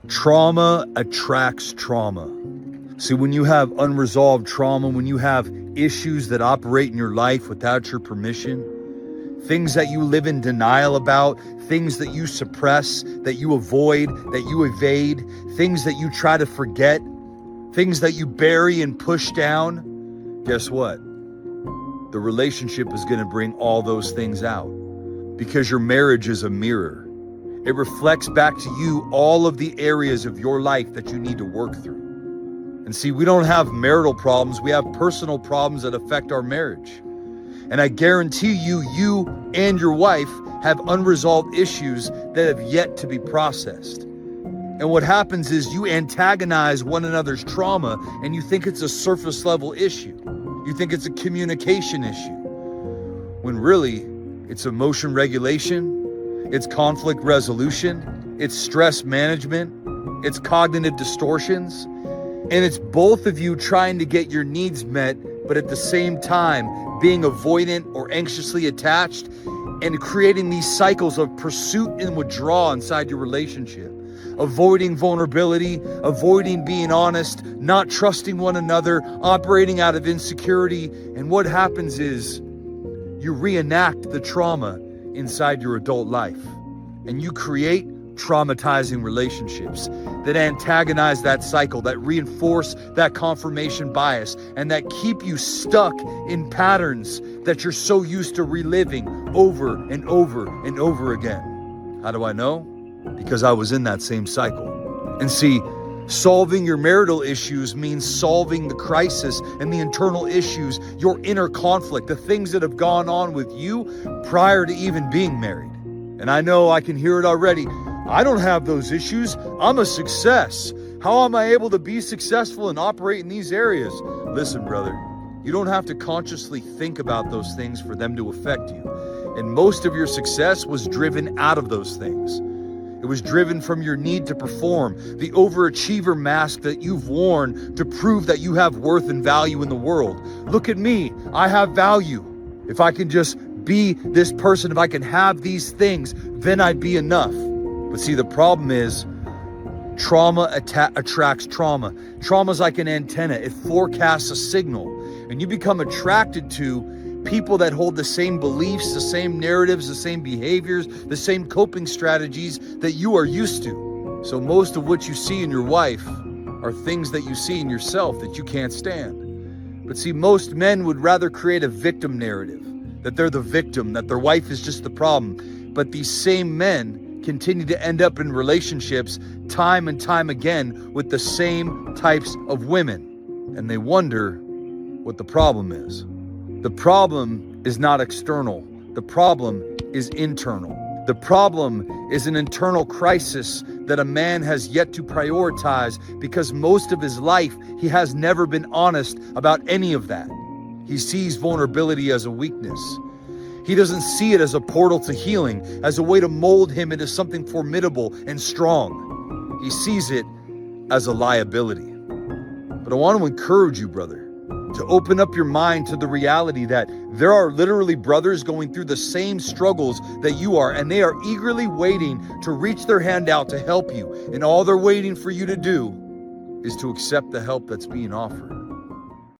Trauma attracts trauma. See, when you have unresolved trauma, when you have issues that operate in your life without your permission, things that you live in denial about, things that you suppress, that you avoid, that you evade, things that you try to forget, things that you bury and push down, guess what? The relationship is going to bring all those things out, because your marriage is a mirror. It reflects back to you all of the areas of your life that you need to work through. And see, we don't have marital problems. We have personal problems that affect our marriage. And I guarantee you, you and your wife have unresolved issues that have yet to be processed. And what happens is you antagonize one another's trauma and you think it's a surface level issue. You think it's a communication issue. When really, it's emotion regulation, it's conflict resolution, it's stress management, it's cognitive distortions, and it's both of you trying to get your needs met, but at the same time being avoidant or anxiously attached and creating these cycles of pursuit and withdrawal inside your relationship. Avoiding vulnerability, avoiding being honest, not trusting one another, operating out of insecurity. And what happens is you reenact the trauma inside your adult life, and you create traumatizing relationships that antagonize that cycle, that reinforce that confirmation bias, and that keep you stuck in patterns that you're so used to reliving over and over and over again. How do I know? Because I was in that same cycle. And see, solving your marital issues means solving the crisis and the internal issues, your inner conflict, the things that have gone on with you prior to even being married. And I know I can hear it already. I don't have those issues. I'm a success. How am I able to be successful and operate in these areas? Listen, brother, you don't have to consciously think about those things for them to affect you. And most of your success was driven out of those things. It was driven from your need to perform, the overachiever mask that you've worn to prove that you have worth and value in the world. Look at me, I have value. If I can just be this person, if I can have these things, then I'd be enough. But see, the problem is trauma attracts trauma. Trauma's like an antenna. It forecasts a signal, and you become attracted to people that hold the same beliefs, the same narratives, the same behaviors, the same coping strategies that you are used to. So most of what you see in your wife are things that you see in yourself that you can't stand. But see, most men would rather create a victim narrative, that they're the victim, that their wife is just the problem. But these same men continue to end up in relationships time and time again with the same types of women. And they wonder what the problem is. The problem is not external. The problem is internal. The problem is an internal crisis that a man has yet to prioritize, because most of his life he has never been honest about any of that. He sees vulnerability as a weakness. He doesn't see it as a portal to healing, as a way to mold him into something formidable and strong. He sees it as a liability. But I want to encourage you, brother, to open up your mind to the reality that there are literally brothers going through the same struggles that you are, and they are eagerly waiting to reach their hand out to help you. And all they're waiting for you to do is to accept the help that's being offered.